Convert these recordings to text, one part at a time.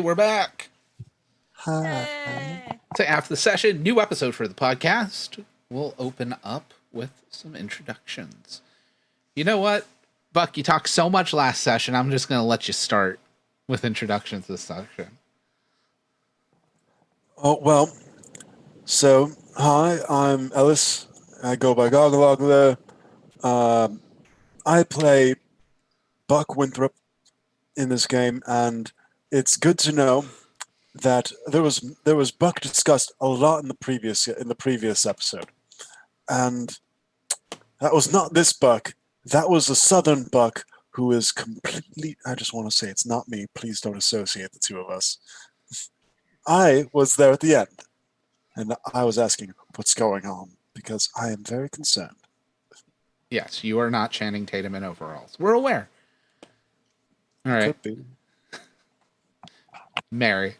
we're back. Hi. So after the session, new episode for the podcast. We'll open up with some introductions. You know what, Buck? You talked so much last session. I'm just going to let you start with introductions this section. Oh, well, so, hi, I'm Ellis. I go by Goggle. I play Buck Winthrop in this game, and it's good to know that there was Buck discussed a lot in the previous episode, and that was not this Buck. That was a Southern Buck who is completely. I just want to say it's not me. Please don't associate the two of us. I was there at the end, and I was asking what's going on because I am very concerned. Yes, you are not Channing Tatum in overalls. We're aware. All right. Could be. Mary.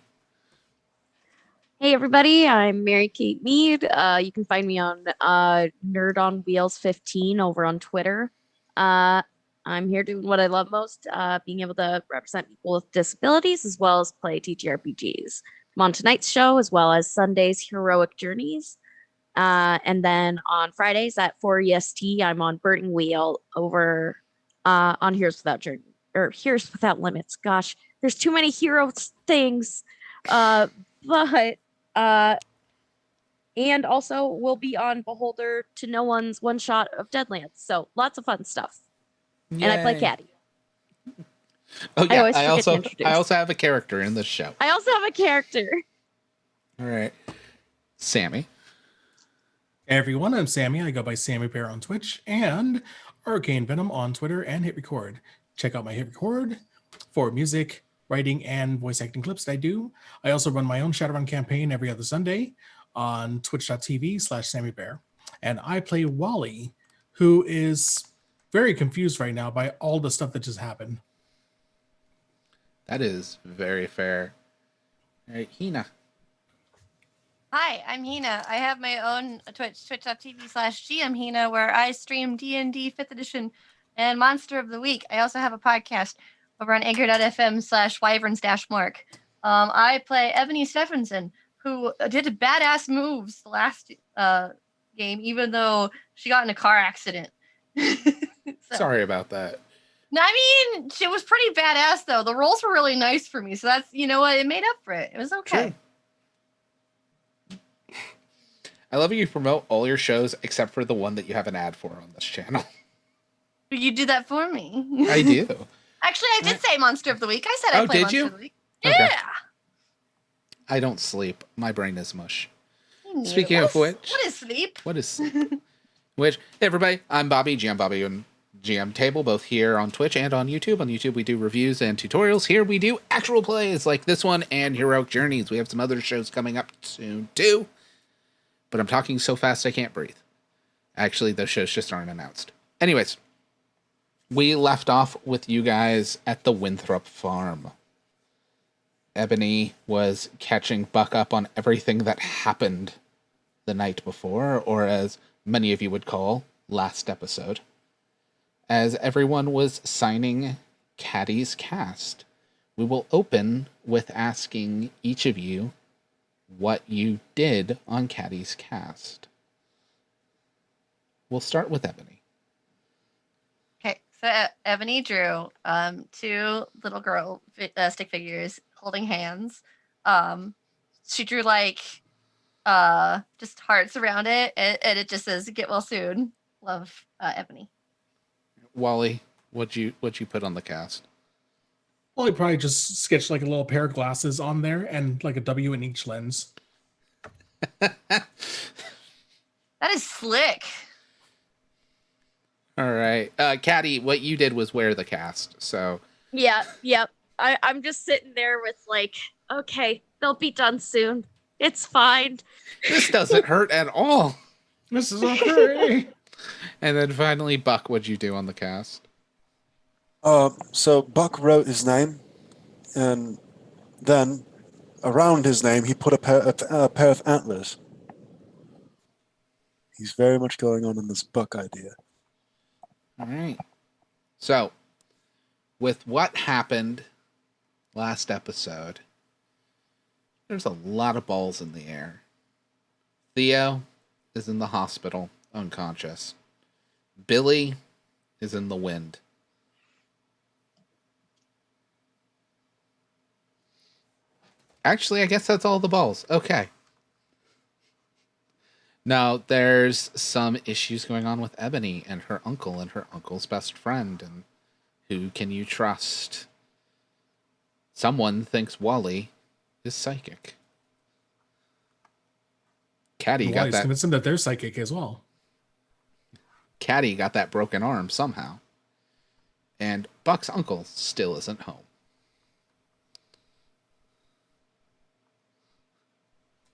Hey everybody, I'm Mary Kate Mead. You can find me on Nerd on Wheels 15 over on Twitter. I'm here doing what I love most, being able to represent people with disabilities as well as play TTRPGs. I'm on tonight's show as well as Sunday's Heroic Journeys. And then on Fridays at 4 EST, I'm on Burning Wheel over on Heroes Without Journey or Heroes Without Limits. Gosh, there's too many hero things. But and also we'll be on Beholder to No One's One Shot of Deadlands. So lots of fun stuff. Yay. And I play Caddy. Oh yeah, I also have a character in this show. I also have a character. All right. Sammy. Hey everyone, I'm Sammy. I go by Sammy Bear on Twitch and Arcane Venom on Twitter and Hit Record. Check out my Hit Record for music, writing, and voice acting clips that I do. I also run my own Shadowrun campaign every other Sunday on twitch.tv/SammyBear. And I play Wally, who is very confused right now by all the stuff that just happened. That is very fair. All right, Hina. Hi, I'm Hina. I have my own Twitch, twitch.tv/GMHina, where I stream D&D 5th edition and Monster of the Week. I also have a podcast over on anchor.fm/wyverns-mark. I play Ebony Stephenson, who did badass moves the last game, even though she got in a car accident. Sorry about that. I mean, she was pretty badass, though. The rolls were really nice for me, so that's, you know what, it made up for it. It was okay. True. I love you promote all your shows except for the one that you have an ad for on this channel. You do that for me. I do. Actually, I did say Monster of the Week. I said I play Monster of the Week. Okay. Yeah. I don't sleep. My brain is mush. Yeah. Speaking of which, what is sleep? Hey everybody, I'm Bobby, GM Bobby and GM Table, both here on Twitch and on YouTube. On YouTube, we do reviews and tutorials. Here we do actual plays like this one and Heroic Journeys. We have some other shows coming up soon too. But I'm talking so fast I can't breathe. Actually, those shows just aren't announced. Anyways, we left off with you guys at the Winthrop farm. Ebony was catching Buck up on everything that happened the night before, or as many of you would call last episode, as everyone was signing Caddy's cast. We will open with asking each of you what you did on Caddy's cast. We'll start with Ebony. Okay, so Ebony drew 2 little girl stick figures holding hands. She drew like just hearts around it, and it just says "Get well soon." Love, Ebony. Wally, what'd you put on the cast? Well, he probably just sketched like a little pair of glasses on there and like a W in each lens. That is slick. All right. Caddy, what you did was wear the cast, so... Yeah, yep. I'm just sitting there with like, okay, they'll be done soon. It's fine. This doesn't hurt at all. This is okay. And then finally, Buck, what'd you do on the cast? So Buck wrote his name, and then around his name he put a pair of antlers. He's very much going on in this Buck idea. All right. So, with what happened last episode, There's a lot of balls in the air. Theo is in the hospital, unconscious. Billy is in the wind. Actually, I guess that's all the balls. Okay. Now, there's some issues going on with Ebony and her uncle's best friend. And who can you trust? Someone thinks Wally is psychic. Caddy got Wally's that. convinced them that they're psychic as well. Caddy got that broken arm somehow. And Buck's uncle still isn't home.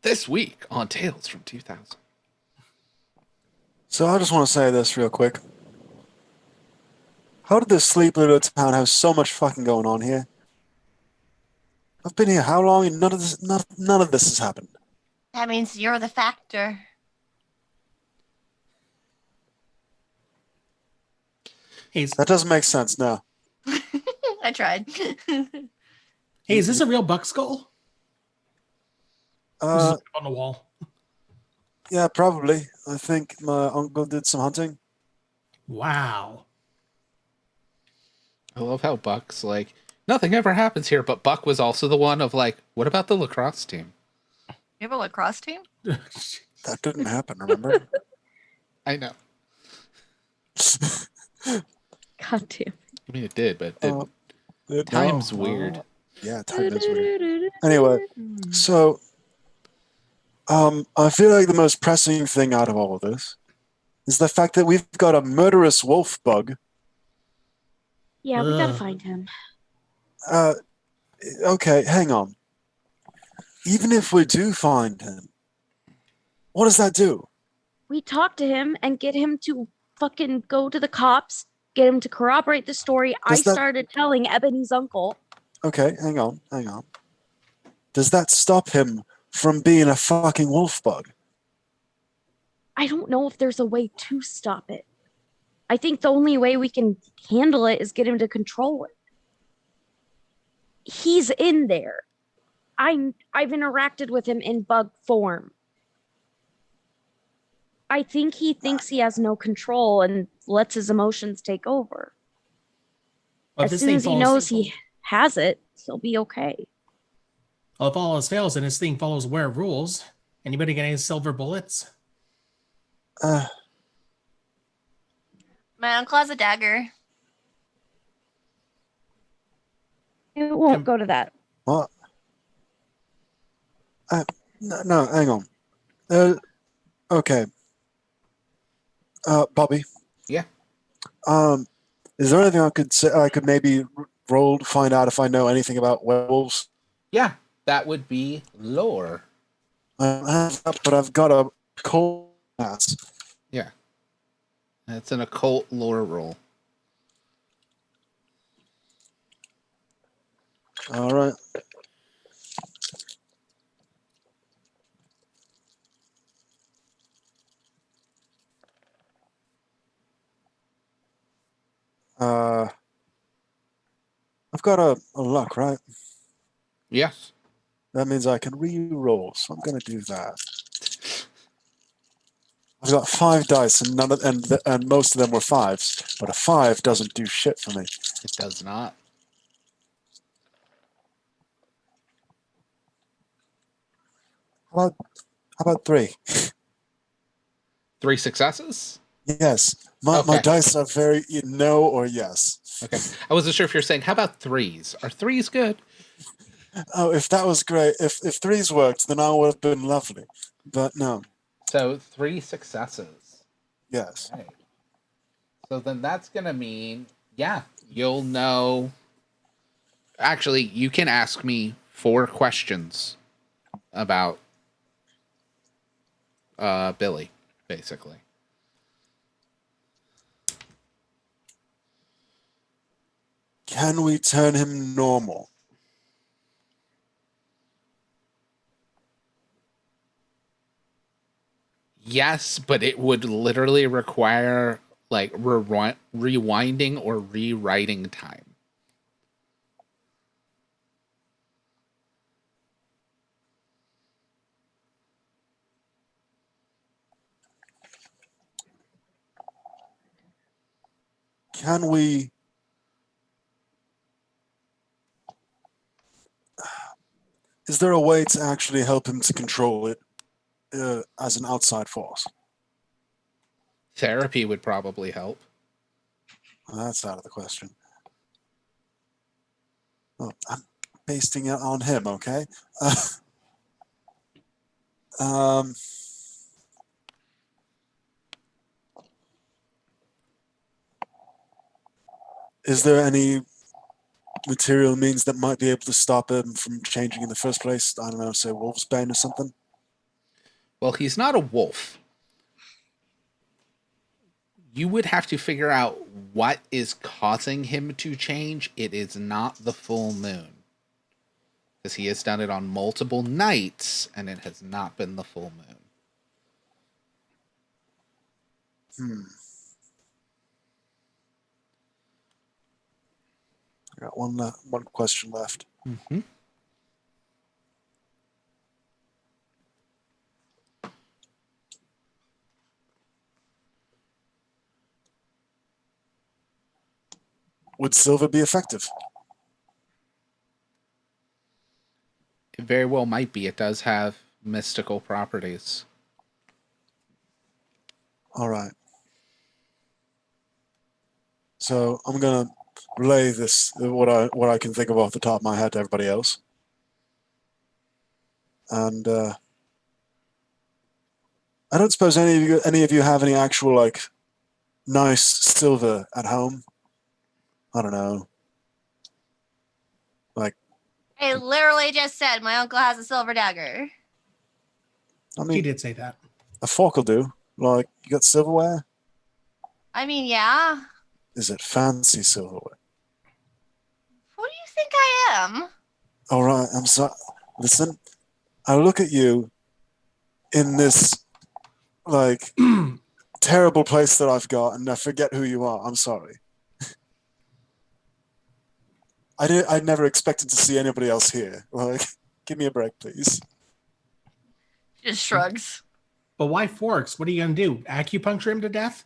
This week on Tales from 2000. So I just want to say this real quick. How did this sleep little town have so much fucking going on here? I've been here how long and none of this has happened. That means you're the factor. Hey, That doesn't make sense now. I tried. is this a real buck skull? Or is Uh, it on the wall? yeah, probably. I think my uncle did some hunting. Wow. I love how Buck's like, nothing ever happens here, but Buck was also the one of like, what about the lacrosse team? You have a lacrosse team? That didn't happen, remember? I know. God damn. I mean, it did, but Time's time's weird. Yeah, time is weird. Anyway, so I feel like the most pressing thing out of all of this is the fact that we've got a murderous wolf bug. Yeah, we gotta Ugh. find him. Okay, hang on. Even if we do find him, what does that do? We talk to him and get him to fucking go to the cops, get him to corroborate the story I Does that- started telling Ebony's uncle. Okay, hang on. Does that stop him from being a fucking wolf bug? I don't know if there's a way to stop it. I think the only way we can handle it is get him to control it. He's in there. I've interacted with him in bug form. I think he thinks he has no control and lets his emotions take over. Well, if As this soon thing as he follows- knows he has it, he'll be okay. Well, if all else fails and this thing follows where rules, anybody got any silver bullets? My uncle has a dagger. It won't Can- go to that. What? No, hang on. Okay. Bobby. Yeah. Is there anything I could say? I could maybe roll to find out if I know anything about werewolves. Yeah, that would be lore. I don't have that, but I've got a cold ass. Yeah. That's an occult lore roll. All right. I've got a luck, right? Yes. That means I can re-roll, so I'm going to do that. I've got 5 dice, and and most of them were 5s, but a 5 doesn't do shit for me. It does not. How about 3? 3 successes? Yes, my Okay. dice are very no or yes. Okay. I wasn't sure if you're saying, how about 3s? Are 3s good? Oh, if that was great, if 3s worked, then I would have been lovely. But no, So 3 successes. yes. Right. So then that's going to mean, yeah, you'll know. Actually, you can ask me 4 questions about Billy, basically. Can we turn him normal? Yes, but it would literally require like rewinding or rewriting time. can we? Is there a way to actually help him to control it as an outside force? Therapy would probably help. Well, that's out of the question. Oh, I'm pasting it on him, okay? Um, is there any material means that might be able to stop him from changing in the first place? I don't know, say Wolfsbane or something? Well, he's not a wolf. You would have to figure out what is causing him to change. It is not the full moon. Because he has done it on multiple nights, and it has not been the full moon. I got one question left. Mm-hmm. Would silver be effective? It very well might be. It does have mystical properties. All right. So I'm gonna relay this what I can think of off the top of my head to everybody else, and I don't suppose any of you have any actual like nice silver at home. I don't know. Like, I literally just said my uncle has a silver dagger. I She mean, did say that. a fork will do. Like, you got silverware? I mean, yeah. Is it fancy silverware? Who do you think I am? All right, I'm sorry. Listen, I look at you in this like terrible place that I've got, and I forget who you are. I'm sorry. I never expected to see anybody else here. Like, give me a break, please. Just shrugs. But why forks? What are you going to do? Acupuncture him to death?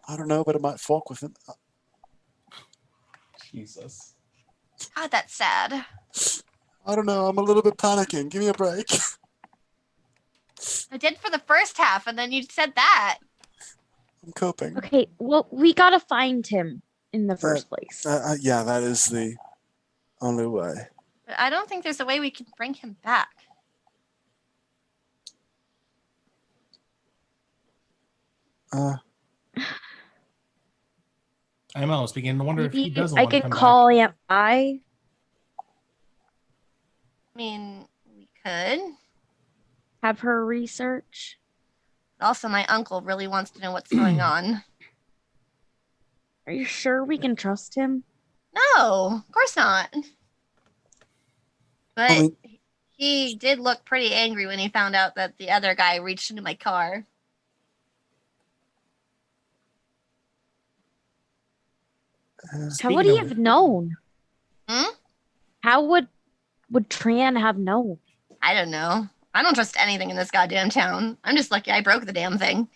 I don't know, but it might fork with him. Jesus. God, that's sad. I don't know. I'm a little bit panicking. Give me a break. I did for the first half, and then you said that. I'm coping. Okay, well, we gotta find him in the first place. Yeah, that is the only way. But I don't think there's a way we can bring him back. I'm almost beginning to wonder if he Maybe doesn't I want to could come call back. Aunt Vi. I mean, we could. Have her research. Also, my uncle really wants to know what's going on. Are you sure we can trust him? No, of course not. But I mean- he did look pretty angry when he found out that the other guy reached into my car. How would Speaking he of- have known? Hmm? How would Tran have known? I don't know. I don't trust anything in this goddamn town. I'm just lucky I broke the damn thing.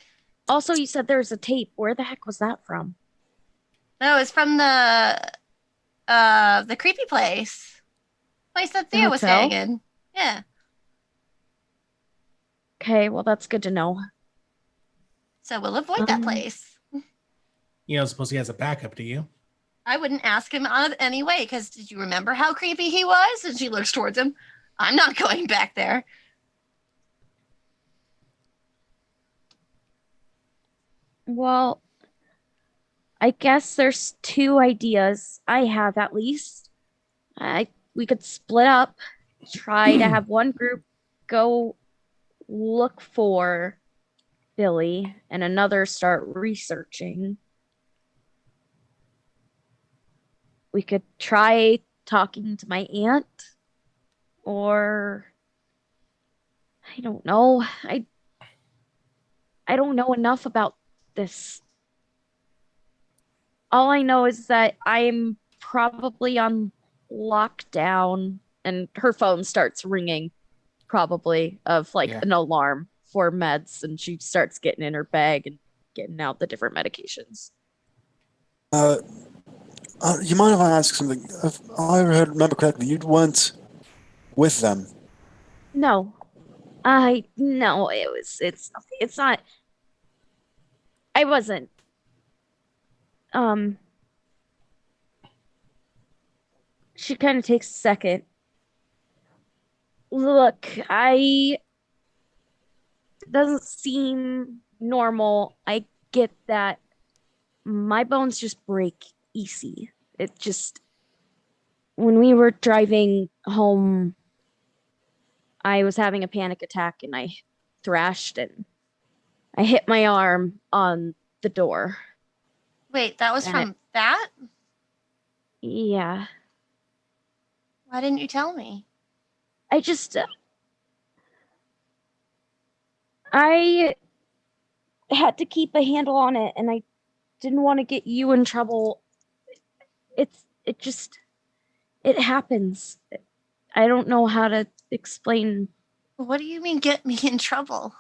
Also, you said there's a tape. Where the heck was that from? No, it's from the creepy place. Place that The Theo was hotel? staying in. Yeah. Okay, well, that's good to know. So we'll avoid that Um, place. You don't suppose he has a backup, do you? I wouldn't ask him out anyway, because did you remember how creepy he was? And she looks towards him. I'm not going back there. Well, I guess there's two ideas I have at least. We could split up, try to have one group go look for Billy and another start researching. We could try talking to my aunt, or I don't know. I don't know enough about this. All I know is that I'm probably on lockdown, and her phone starts ringing, probably of like Yeah. an alarm for meds, and she starts getting in her bag and getting out the different medications. You mind if I ask something? If I remember correctly, you went with them. No, no, it's not. I wasn't. Um, she kind of takes a second. Look, I doesn't seem normal. I get that. My bones just break easy. It just when we were driving home, I was having a panic attack and I thrashed and I hit my arm on the door. Wait, that was And it, from that? yeah, Why didn't you tell me? I just I had to keep a handle on it and I didn't want to get you in trouble. It just it happens. I don't know how to explain. What do you mean get me in trouble?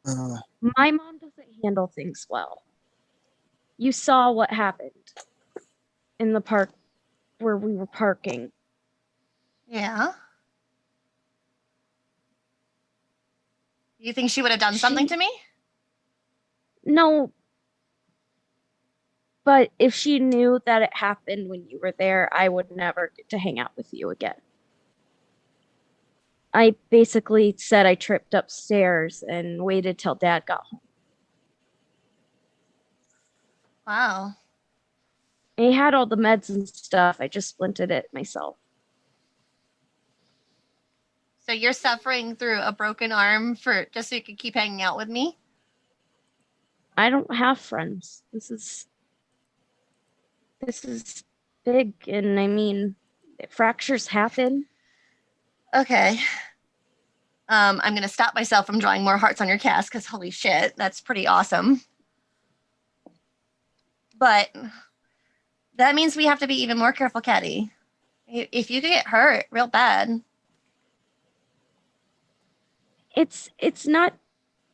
Uh, My mom doesn't handle things well. You saw what happened in the park where we were parking. Yeah. You think she would have done something She- to me? No, but if she knew that it happened when you were there, I would never get to hang out with you again. I basically said I tripped upstairs and waited till dad got home. Wow. He had all the meds and stuff. I just splinted it myself. So you're suffering through a broken arm for just so you could keep hanging out with me? I don't have friends. This is big, and I mean, fractures happen. Okay. I'm gonna stop myself from drawing more hearts on your cast because holy shit, that's pretty awesome. But that means we have to be even more careful, Caddy. If you get hurt real bad, It's not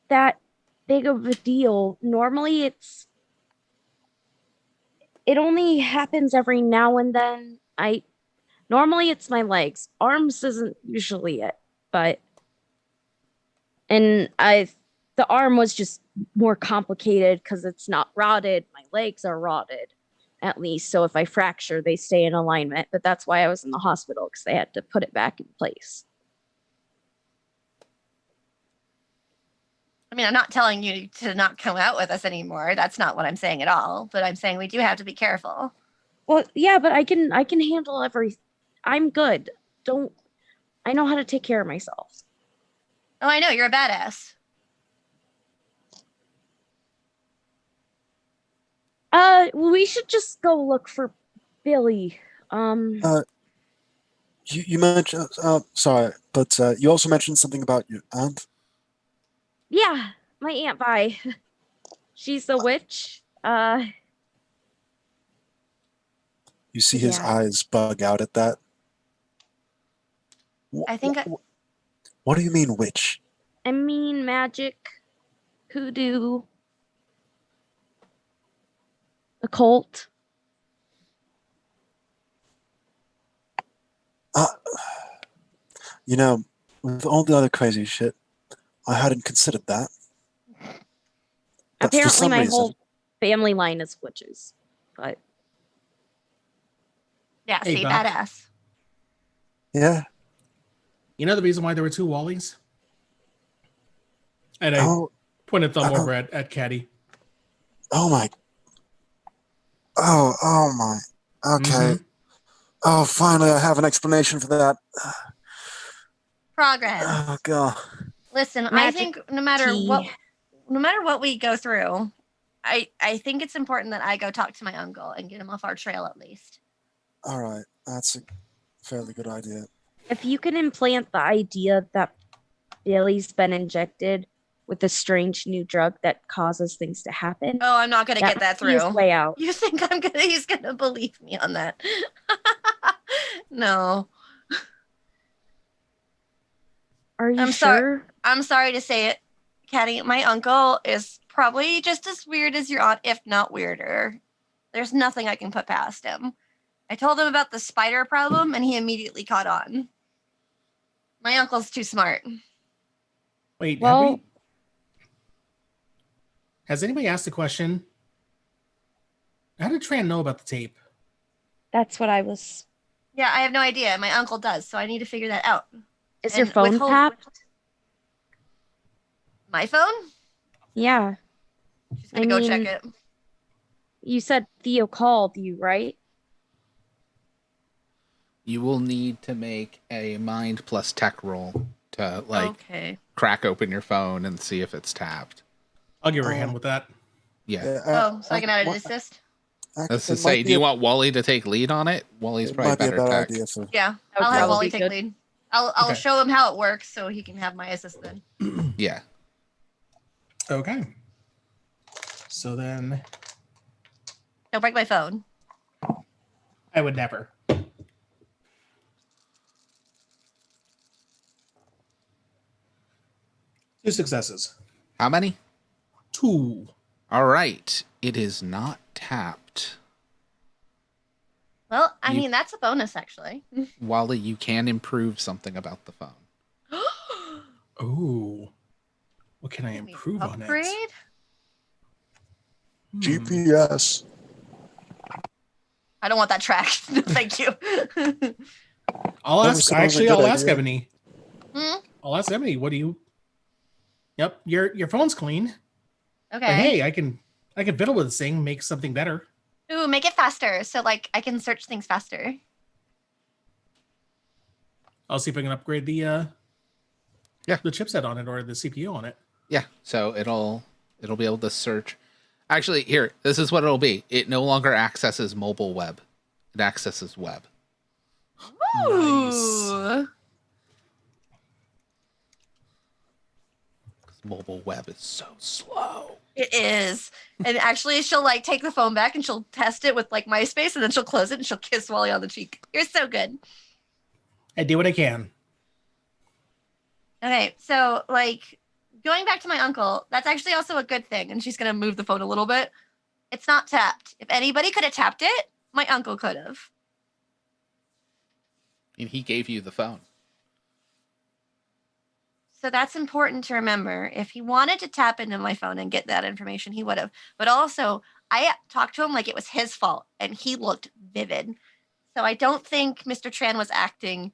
that big of a deal. Normally it only happens every now and then. I normally it's my legs. Arms isn't usually it, but and I the arm was just more complicated because it's not rotted. My legs are rotted at least. So if I fracture, they stay in alignment. But that's why I was in the hospital because they had to put it back in place. I mean, I'm not telling you to not come out with us anymore. That's not what I'm saying at all. But I'm saying we do have to be careful. Well, yeah, but I can handle every. I'm good. Don't I know how to take care of myself. Oh, I know you're a badass. We should just go look for Billy. you mentioned, sorry, but you also mentioned something about your aunt. Yeah, my Aunt Vi. She's a witch. You see his Yeah. eyes bug out at that. I think What do you mean, witch? I mean magic, hoodoo, occult. Uh, with all the other crazy shit, I hadn't considered that. But for Apparently, some my reason, whole family line is witches. But yeah, Hey, see, Buck. badass. yeah. You know the reason why there were two Wallies? And I Oh, pointed thumb Oh. over at Caddy. oh my. Oh my. Okay. Mhm. Oh, finally, I have an explanation for that. Progress. Oh god. Listen, I Magic think no matter tea. what we go through, I think it's important that I go talk to my uncle and get him off our trail at least. All right, that's a fairly good idea. If you can implant the idea that Billy's been injected with a strange new drug that causes things to happen, Oh, I'm not gonna get that might be his through. way out. You think he's gonna believe me on that? No. Are you I'm sorry. sure? I'm sorry to say it, Caddy. My uncle is probably just as weird as your aunt, if not weirder. There's nothing I can put past him. I told him about the spider problem, and he immediately caught on. My uncle's too smart. Wait, Well- has anybody asked the question? How did Tran know about the tape? That's what I was. Yeah, I have no idea. My uncle does, so I need to figure that out. Is your And phone withhold- tapped? My phone? Yeah. She's gonna I go mean- check it. You said Theo called you, right? You will need to make a mind plus tech roll to Okay. crack open your phone and see if it's tapped. I'll give her a hand with that. Yeah. Oh, so I can add an what- assist? That's to it say, might do be you a- want Wally to take lead on it? Wally's it probably might be a better bad tech. idea for Yeah, That I'll would have probably Wally be take good. lead. I'll Okay. show him how it works so he can have my assist then. Yeah. Okay. So then Don't break my phone. I would never. 2 successes. How many? 2. All right. It is not tapped. Well, I You- mean that's a bonus actually. Wally, you can improve something about the phone. Oh. What can I Can we improve on upgrade? it? GPS. I don't want that tracked. No, thank you. I'll That ask. was- that was a Actually, good I'll ask idea. Ebony. Hmm? I'll ask Ebony. What do you? Yep, your phone's clean. Okay. But hey, I can fiddle with this thing, make something better. Ooh, make it faster so like I can search things faster. I'll see if I can upgrade the Yeah. the chipset on it or the CPU on it. Yeah. So it'll be able to search. Actually, here, this is what it'll be. It no longer accesses mobile web. It accesses web. Nice. Ooh. 'Cause mobile web is so slow. It is. And actually she'll like take the phone back and she'll test it with like MySpace and then she'll close it and she'll kiss Wally on the cheek. You're so good. I do what I can. Okay, so like going back to my uncle, that's actually also a good thing. And she's gonna move the phone a little bit. It's not tapped. If anybody could have tapped it, my uncle could have. And he gave you the phone. So that's important to remember. If he wanted to tap into my phone and get that information, he would have. But also, I talked to him like it was his fault, and he looked vivid. So I don't think Mr. Tran was acting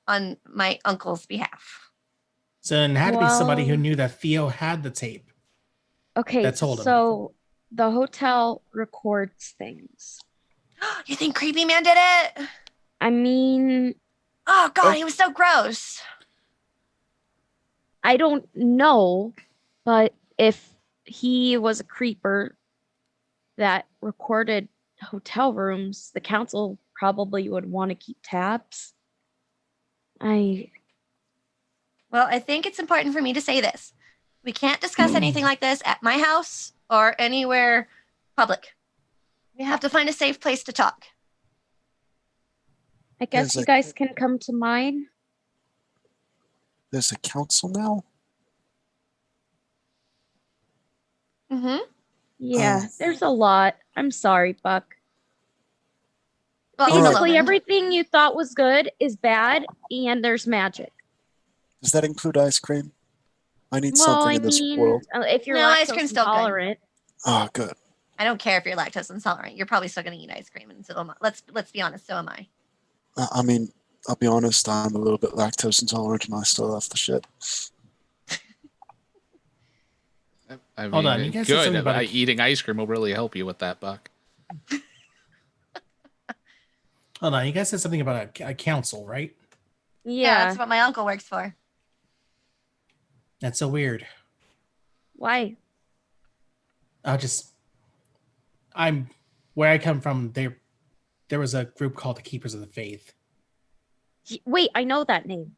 on my uncle's behalf. So it had to be somebody who Well- knew that Theo had the tape. Okay, That told him. so the hotel records things. You think Creepy Man did it? I mean, Oh God, If- he was so gross. I don't know, but if he was a creeper that recorded hotel rooms, the council probably would want to keep tabs. Well, I think it's important for me to say this. We can't discuss anything like this at my house or anywhere public. We have to find a safe place to talk. I guess There's you a- guys can come to mine. There's a council now. Mm-hmm. Yeah, Oh. there's a lot. I'm sorry, Buck. Well, All right. Basically, everything you thought was good is bad, and there's magic. Does that include ice cream? I need Well, something I in this mean, world. if you're No, ice lactose cream's still good. intolerant, Oh, good. I don't care if you're lactose intolerant. You're probably still going to eat ice cream, and so am I. Let's be honest. So am I. I mean, I'll be honest. I'm a little bit lactose intolerant, and I still have the shit. I mean, Hold on, you guys said good. something about a- Eating ice cream will really help you with that, Buck. Hold on, you guys said something about a council, right? Yeah, that's yeah. what my uncle works for. That's so weird. Why? I'm where I come from. There was a group called the Keepers of the Faith. Wait, I know that name.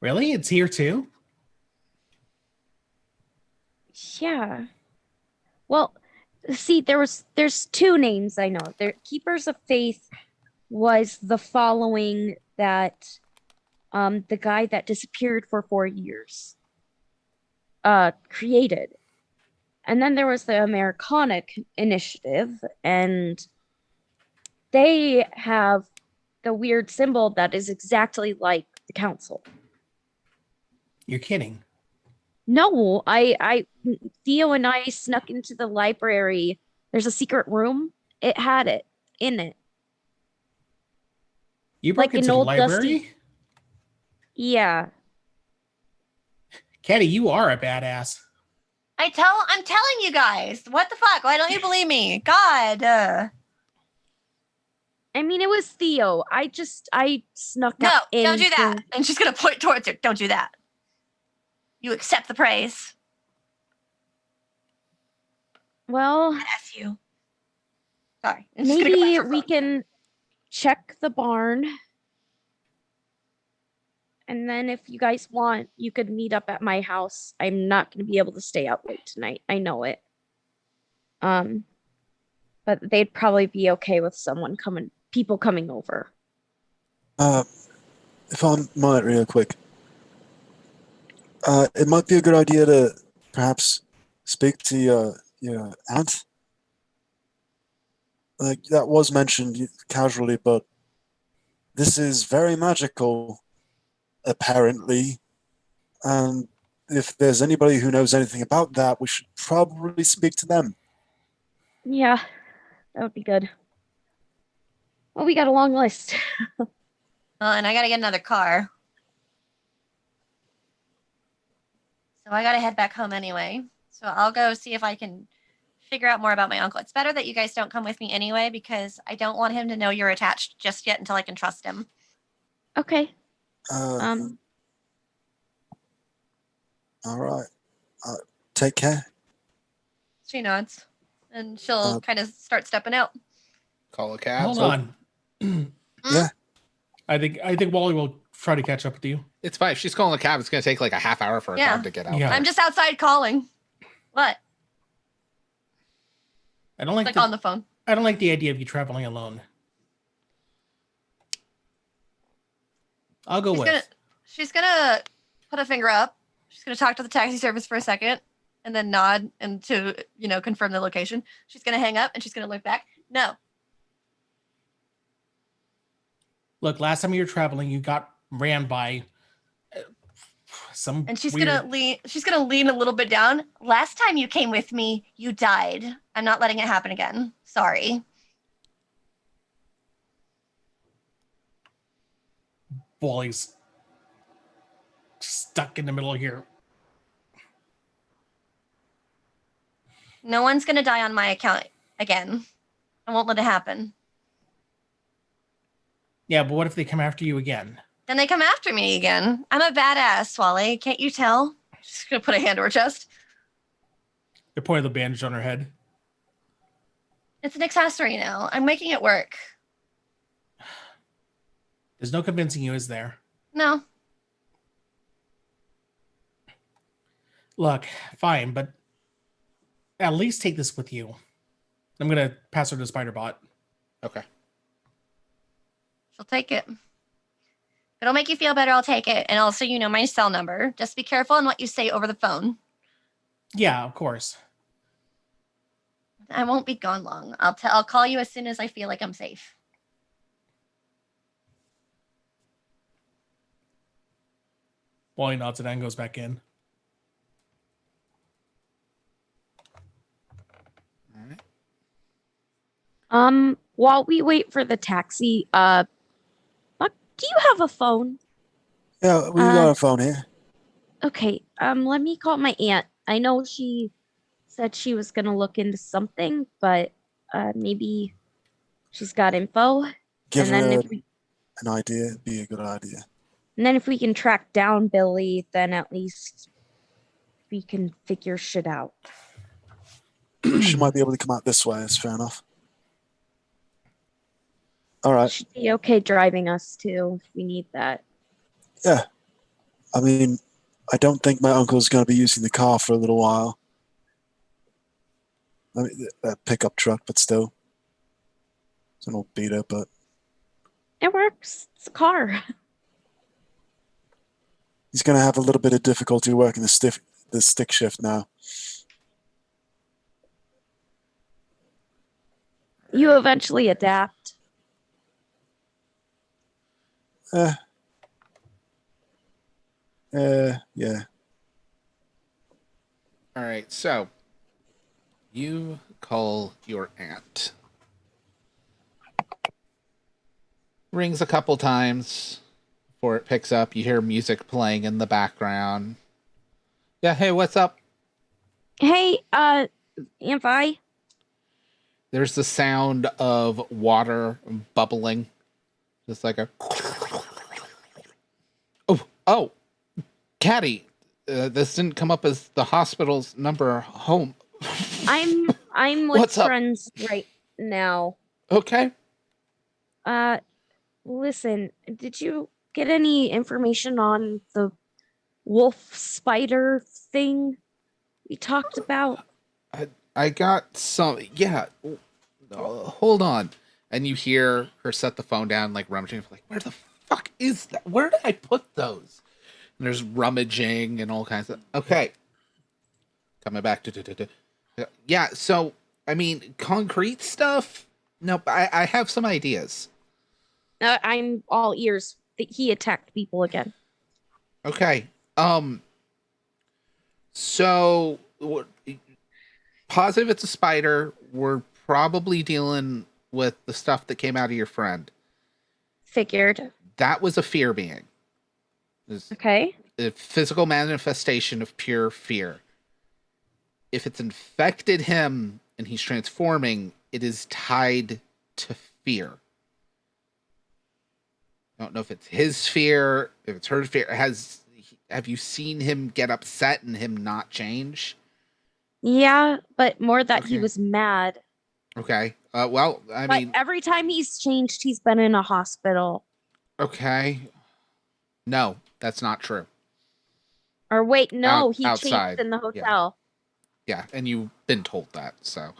Really, it's here too. Yeah. Well, see, there's two names I know. There, Keepers of Faith was the following that the guy that disappeared for 4 years created. And then there was the Americanic Initiative, and they have the weird symbol that is exactly like the council. You're kidding. No, Theo and I snuck into the library. There's a secret room. It had it in it. You broke Like an into the old library? dusty- Yeah. Caddy, you are a badass. I'm telling you guys. What the fuck? Why don't you believe me? God. I mean, it was Theo. I snuck No, out in. don't do that. And she's gonna point towards it. Don't do that. You accept the praise. Well, That's you. Sorry. I'm just gonna go back maybe to her we phone. can check the barn. And then if you guys want, you could meet up at my house. I'm not going to be able to stay out late tonight. I know it. But they'd probably be okay with people coming over. If I might, real quick, it might be a good idea to perhaps speak to your aunt. Like that was mentioned casually, but this is very magical, apparently. And if there's anybody who knows anything about that, we should probably speak to them. Yeah, that would be good. Well, we got a long list. And I gotta get another car. So I gotta head back home anyway. So I'll go see if I can figure out more about my uncle. It's better that you guys don't come with me anyway, because I don't want him to know you're attached just yet until I can trust him. Okay. All right. Take care. She nods. And she'll kind of start stepping out. Call a cab. Hold on. Yeah. I think Wally will try to catch up with you. It's fine. If she's calling a cab, it's going to take like a half hour for a Yeah. cab to get out. Yeah. I'm just outside calling. What? I don't like Like the, on the phone. I don't like the idea of you traveling alone. I'll go with. She's gonna put a finger up. She's gonna talk to the taxi service for a second and then nod and to confirm the location. She's gonna hang up and she's gonna look back. No. Look, last time you were traveling, you got ran by some. And she's weird... gonna lean a little bit down. Last time you came with me, you died. I'm not letting it happen again. Sorry. Wally's stuck in the middle here. No one's gonna die on my account again. I won't let it happen. Yeah, but what if they come after you again? Then they come after me again. I'm a badass, Wally. Can't you tell? She's gonna put a hand to her chest. They're pointing the bandage on her head. It's an accessory now. I'm making it work. There's no convincing you, is there? No. Look, fine, but at least take this with you. I'm gonna pass her to Spiderbot. Okay. She'll take it. If it'll make you feel better, I'll take it. And also, my cell number. Just be careful on what you say over the phone. Yeah, of course. I won't be gone long. I'll call you as soon as I feel like I'm safe. Wally nods and goes back in. All right. While we wait for the taxi, Buck, do you have a phone? Yeah, we got a phone here. Okay, let me call my aunt. I know she said she was gonna look into something, but maybe she's got info. Give and then her if we an idea. It'd be a good idea. and then if we can track down Billy, then at least we can figure shit out. She might be able to come out this way. That's fair enough. All right. She'd be okay driving us too if we need that. Yeah. I mean, I don't think my uncle's going to be using the car for a little while. I mean, that pickup truck, but still. It's an old beater, but It works. It's a car. he's going to have a little bit of difficulty working the stick shift now. You eventually adapt. Yeah. All right, so you call your aunt. Rings a couple times before it picks up. You hear music playing in the background. Yeah, hey, what's up? Hey, Aunt Vi. There's the sound of water bubbling. Just like a. Oh, Caddy. This didn't come up as the hospital's number home. I'm with What's up? friends right now. Okay. Uh, listen, did you get any information on the wolf spider thing we talked about? I got some. Yeah. Hold on. And you hear her set the phone down, like rummaging, like, where the fuck is that? Where did I put those? And there's rummaging and all kinds of. Okay. Coming back to. Yeah, so, I mean, concrete stuff? Nope, I have some ideas. I'm all ears. He attacked people again. Okay. So, positive it's a spider. We're probably dealing with the stuff that came out of your friend. Figured. That was a fear being. It's Okay. a physical manifestation of pure fear. If it's infected him and he's transforming, it is tied to fear. I don't know if it's his fear, if it's her fear. Have you seen him get upset and him not change? Yeah, but more that he Okay. was mad. Okay. Well, I But mean, every time he's changed, he's been in a hospital. okay. No, that's not true. Or wait, no, he Outside. changed in the hotel. Yeah, and you've been told that, so.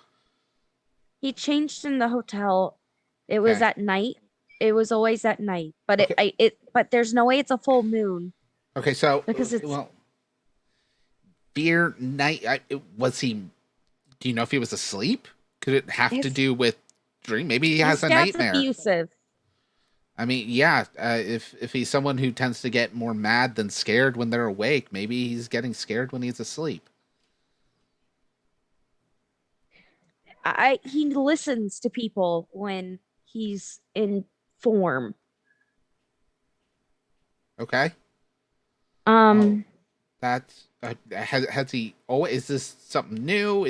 He changed in the hotel. It was Okay. at night. It was always at night. But Okay. but there's no way it's a full moon Okay, so because it's well, fear night. Was he? Do you know if he was asleep? Could it have to his, do with dream? Maybe he his has a dad's nightmare. abusive. I mean, yeah. If he's someone who tends to get more mad than scared when they're awake, maybe he's getting scared when he's asleep. He listens to people when he's in form. Okay. Um, That's has he? Oh, is this something new?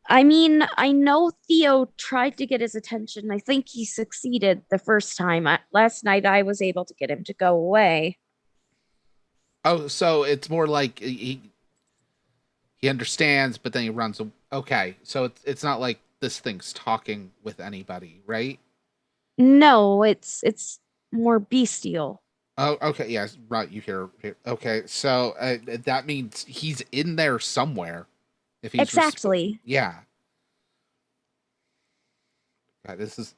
I mean, I know Theo tried to get his attention. I think he succeeded the first time. Last night, I was able to get him to go away. Oh, so it's more like he understands, but then he runs. Okay, so it's not like this thing's talking with anybody, right? No, it's more bestial. Oh, okay, yes, right. You hear. Okay, so that means he's in there somewhere. If he's Exactly. yeah. This is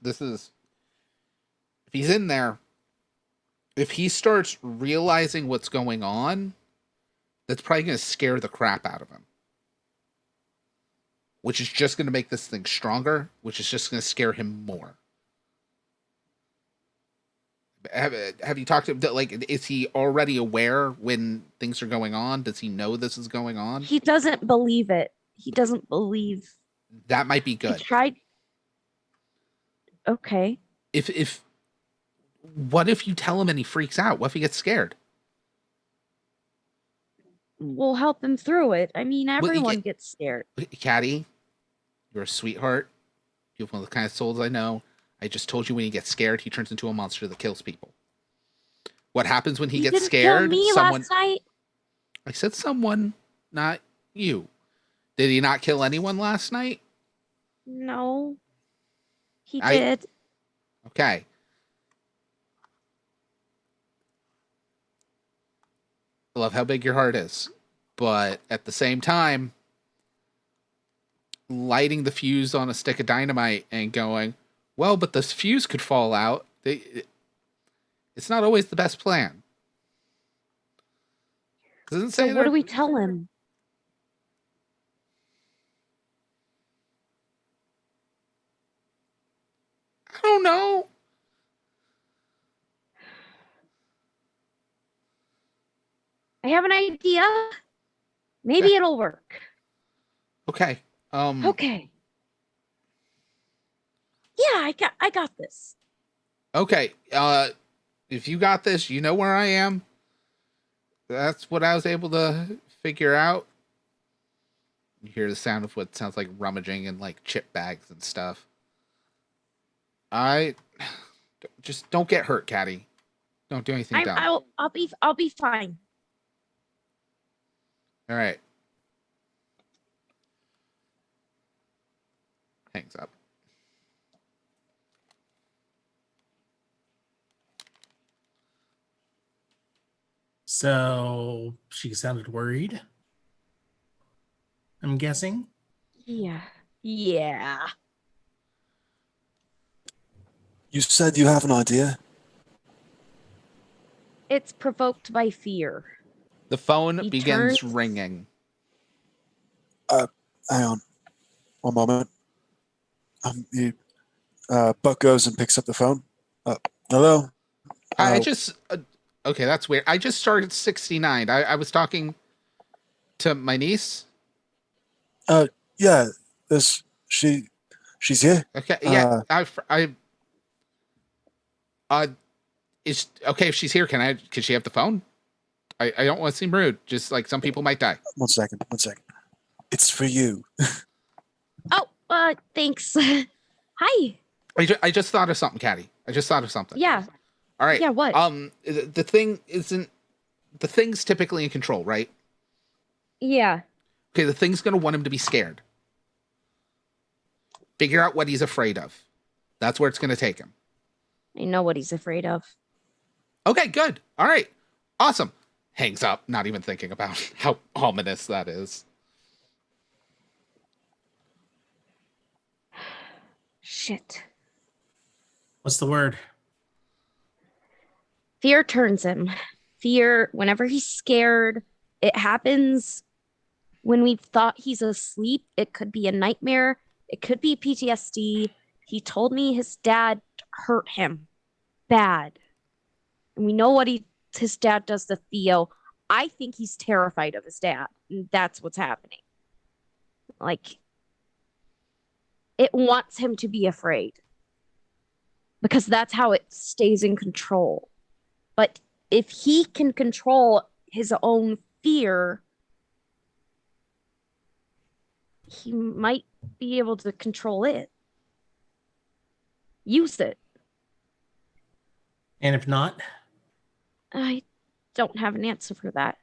if he's in there, if he starts realizing what's going on, that's probably going to scare the crap out of him. Which is just going to make this thing stronger, which is just going to scare him more. Have you talked to, like, is he already aware when things are going on? Does he know this is going on? He doesn't believe it. He doesn't believe. That might be He good. tried. Okay. If what if you tell him and he freaks out? What if he gets scared? We'll help him through it. I mean, Well, everyone gets scared. Caddy, you're a sweetheart. You're one of the kind of souls I know. I just told you when he gets scared, he turns into a monster that kills people. What happens when he gets didn't scared? Kill me Someone. last night. I said someone, not you. Did he not kill anyone last night? No, he I- did. Okay. I love how big your heart is. But at the same time, lighting the fuse on a stick of dynamite and going, well, but this fuse could fall out. It's not always the best plan. Doesn't So say what do we tell him? I have an idea. Maybe it'll work. Okay. Okay. Yeah, I got this. Okay. If you got this, you know where I am. That's what I was able to figure out. You hear the sound of what sounds like rummaging in like chip bags and stuff. I just don't get hurt, Caddy. Don't do anything dumb. I'll be fine. All right. Hangs up. So she sounded worried. I'm guessing. Yeah. Yeah. You said you have an idea. It's provoked by fear. The phone He begins turns- ringing. Hang on. One moment. Buck goes and picks up the phone. Hello? I just okay, that's weird. I just started 69. I was talking to my niece. Yeah, she's here. Okay, yeah. Is okay if she's here. Can she have the phone? I don't want to seem rude. Just like some people might die. One second. It's for you. Oh, thanks. Hi. I just thought of something, Caddy. I just thought of something. Yeah. All right. Yeah, what? The thing isn't. The thing's typically in control, right? Yeah. Okay, the thing's gonna want him to be scared. Figure out what he's afraid of. That's where it's gonna take him. I know what he's afraid of. Okay, good. All right. Awesome. Hangs up, not even thinking about how ominous that is. Shit. What's the word? Fear turns him. Fear, whenever he's scared, it happens when we thought he's asleep. It could be a nightmare. It could be PTSD. He told me his dad hurt him bad. And we know what his dad does to Theo. I think he's terrified of his dad. And that's what's happening. Like, it wants him to be afraid. Because that's how it stays in control. But if he can control his own fear, he might be able to control it. Use it. And if not, I don't have an answer for that.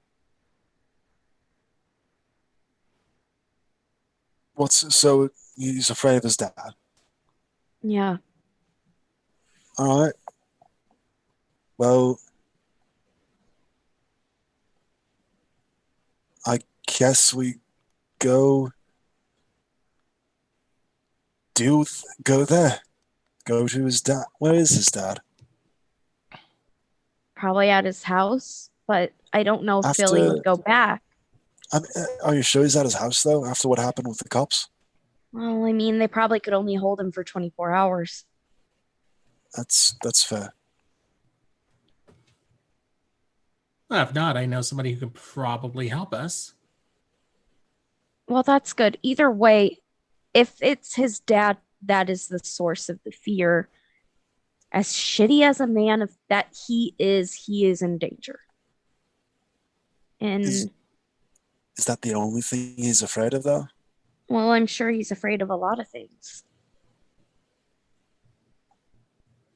So he's afraid of his dad. Yeah. All right. Well, I guess we go go there. Go to his dad. Where is his dad? Probably at his house, but I don't know if Billy After- would go back. Are you sure he's at his house though? After what happened with the cops? Well, I mean, they probably could only hold him for 24 hours. That's fair. well, if not, I know somebody who could probably help us. Well, that's good. Either way, if it's his dad that is the source of the fear, as shitty as a man of that he is in danger. And Is that the only thing he's afraid of though? well, I'm sure he's afraid of a lot of things.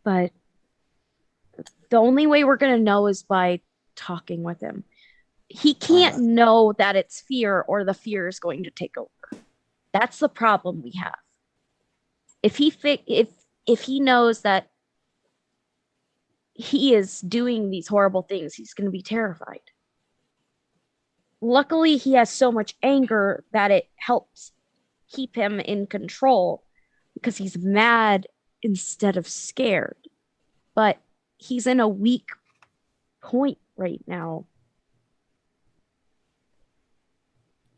But the only way we're going to know is by talking with him. He can't know that it's fear or the fear is going to take over. That's the problem we have. If he knows that he is doing these horrible things, he's going to be terrified. Luckily, he has so much anger that it helps keep him in control because he's mad instead of scared. But he's in a weak point right now.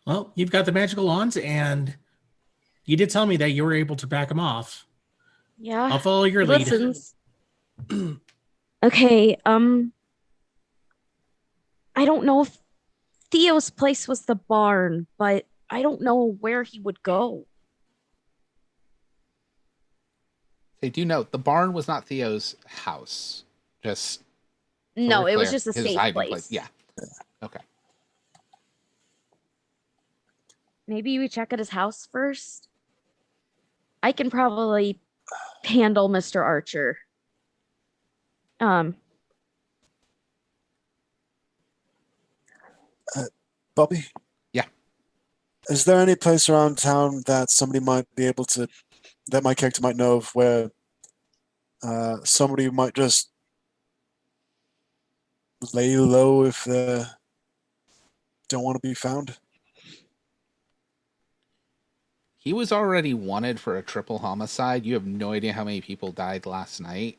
Well, you've got the magical wands, and you did tell me that you were able to back him off. Yeah. I'll follow your He lead. listens. Okay, I don't know if Theo's place was the barn, but I don't know where he would go. They do note the barn was not Theo's house. Just so No, we're it was clear, just a his safe hiding place. Yeah. Okay. Maybe we check at his house first. I can probably handle Mr. Archer. Bobby? Yeah. Is there any place around town that somebody might be able to, that my character might know of, where somebody might just lay low if they don't want to be found? He was already wanted for a triple homicide. You have no idea how many people died last night.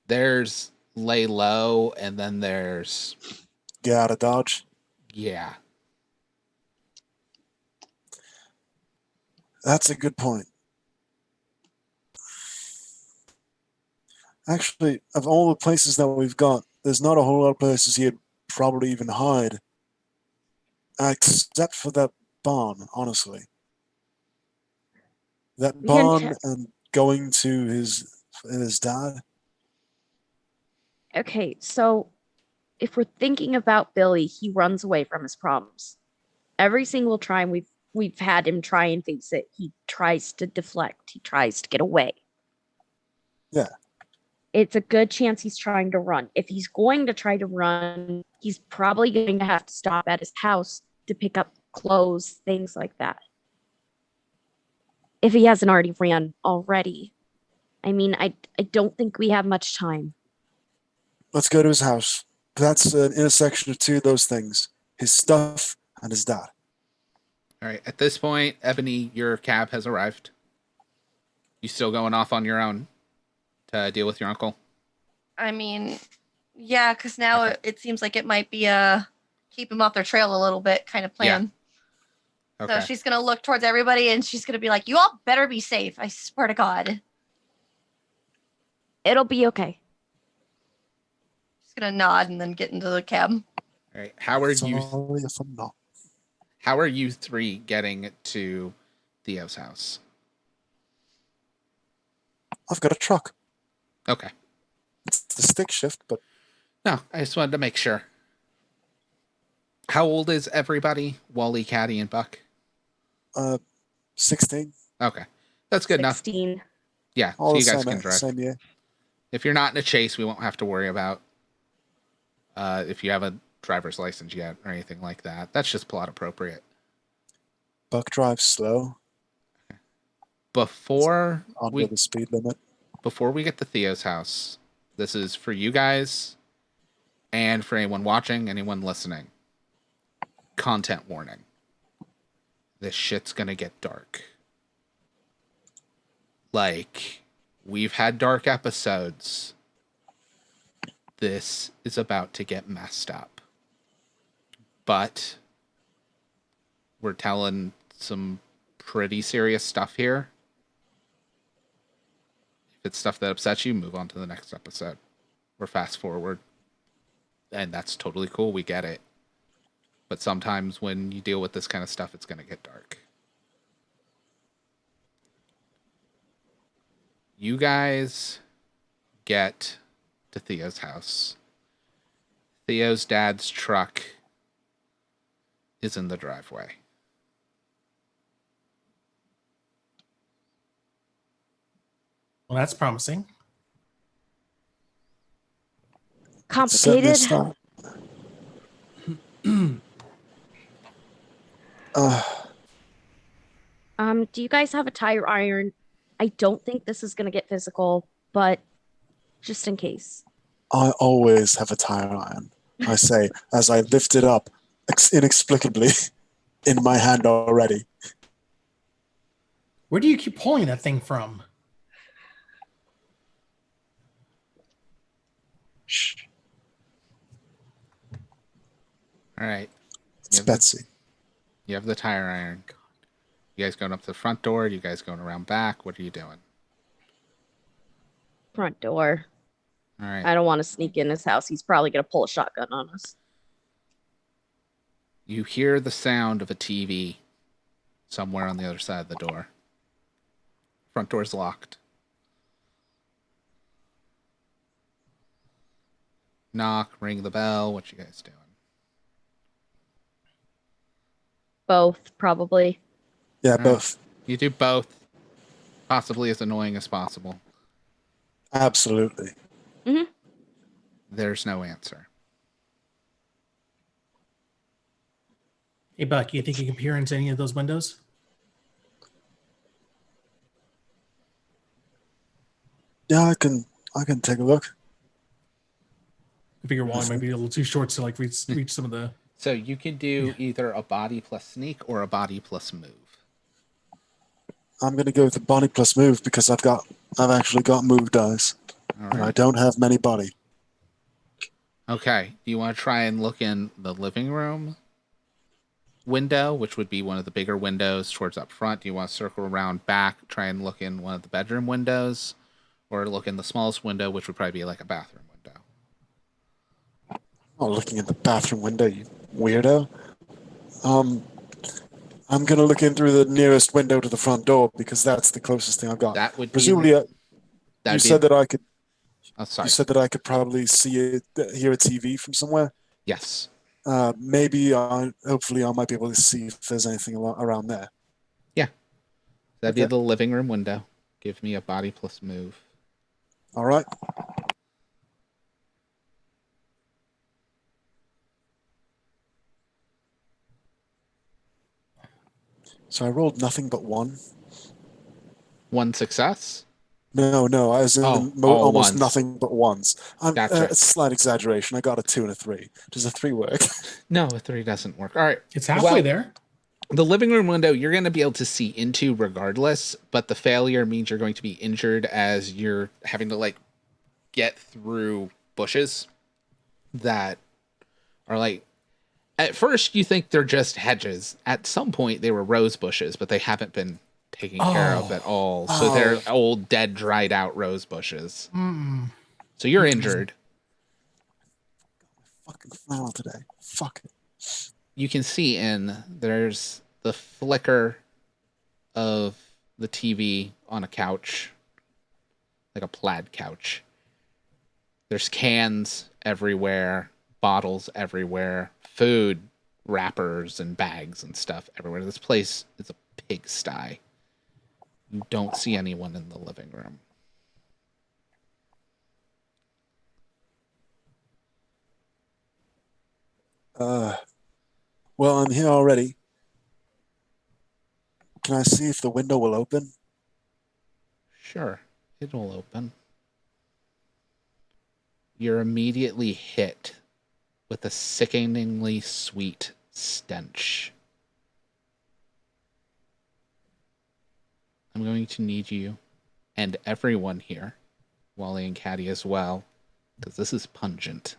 There's lay low, and then there's Get out of Dodge. yeah. That's a good point. Actually, of all the places that we've got, there's not a whole lot of places he'd probably even hide. Except for that barn, honestly. That We can barn check- and going to his dad. Okay, so if we're thinking about Billy, he runs away from his problems. Every single time we've had him try and face it, he tries to deflect. He tries to get away. Yeah. It's a good chance he's trying to run. If he's going to try to run, he's probably going to have to stop at his house to pick up clothes, things like that. If he hasn't already ran already. I mean, I don't think we have much time. Let's go to his house. That's an intersection of two of those things: his stuff and his dad. All right. At this point, Ebony, your cab has arrived. You still going off on your own to deal with your uncle? I mean, yeah, because now Okay. it seems like it might be a keep him off their trail a little bit kind of plan. Okay. So she's gonna look towards everybody and she's gonna be like, "You all better be safe. I swear to God." It'll be okay. She's gonna nod and then get into the cab. All right. How are you? Sorry if I'm not. How are you three getting to Theo's house? I've got a truck. Okay. It's the stick shift, but No, I just wanted to make sure. How old is everybody? Wally, Caddy, and Buck? 16. Okay. That's good enough. 16. Yeah, All so the you guys same, can drive. same year. If you're not in a chase, we won't have to worry about if you have a driver's license yet or anything like that. That's just plot appropriate. Buck drives slow, Before under the speed limit. we get to Theo's house, this is for you guys and for anyone watching, anyone listening. Content warning. This shit's gonna get dark. Like, we've had dark episodes. This is about to get messed up. But we're telling some pretty serious stuff here. If it's stuff that upsets you, move on to the next episode. Or fast forward. And that's totally cool. We get it. But sometimes when you deal with this kind of stuff, it's going to get dark. You guys get to Theo's house. Theo's dad's truck is in the driveway. Well, that's promising. Certainly a Complicated. start. Do you guys have a tire iron? I don't think this is gonna get physical, but just in case. I always have a tire iron, I say, as I lift it up inexplicably in my hand already. Where do you keep pulling that thing from? Shh. All right. It's You have the- Betsy. You have the tire iron. You guys going up to the front door? You guys going around back? What are you doing? Front door. All right. I don't want to sneak in his house. He's probably gonna pull a shotgun on us. You hear the sound of a TV somewhere on the other side of the door. Front door's locked. Knock, ring the bell. What you guys doing? Both, probably. Yeah, Alright. both. You do both. Possibly as annoying as possible. Absolutely. There's no answer. Hey, Buck, you think you can peer into any of those windows? Yeah, I can take a look. I figure Wally might be a little too short to like reach some of the. So you can do either a body plus sneak or a body plus move. I'm gonna go with the body plus move because I've actually got move dice. All And I right. don't have many body. Okay. Do you want to try and look in the living room window, which would be one of the bigger windows towards up front? Do you want to circle around back, try and look in one of the bedroom windows, or look in the smallest window, which would probably be like a bathroom window? I'm not looking at the bathroom window, you weirdo. I'm gonna look in through the nearest window to the front door because that's the closest thing I've got. That would Presumably, be. you That'd said be, that I could. oh, sorry. You said that I could probably hear a TV from somewhere. Yes. Hopefully, I might be able to see if there's anything around there. That'd be Okay. the living room window. Give me a body plus move. All right. So I rolled nothing but one. One success. No, I was in Oh, almost ones. nothing but ones. Gotcha. It's a slight exaggeration. I got a 2 and a 3. Does a 3 work? No, a 3 doesn't work. All right. It's halfway Well, there. The living room window you're going to be able to see into regardless, but the failure means you're going to be injured as you're having to like get through bushes that are like, at first you think they're just hedges. At some point they were rose bushes, but they haven't been taken care of at all. So they're old, dead, dried out rose bushes. Mm-mm. So you're injured. Fucking flannel today. Fuck it. You can see there's the flicker of the TV on a couch, like a plaid couch. There's cans everywhere, bottles everywhere, food wrappers and bags and stuff everywhere. This place is a pigsty. You don't see anyone in the living room. Well, I'm here already. Can I see if the window will open? Sure, it'll open. You're immediately hit with a sickeningly sweet stench. I'm going to need you and everyone here, Wally and Caddy as well, because this is pungent,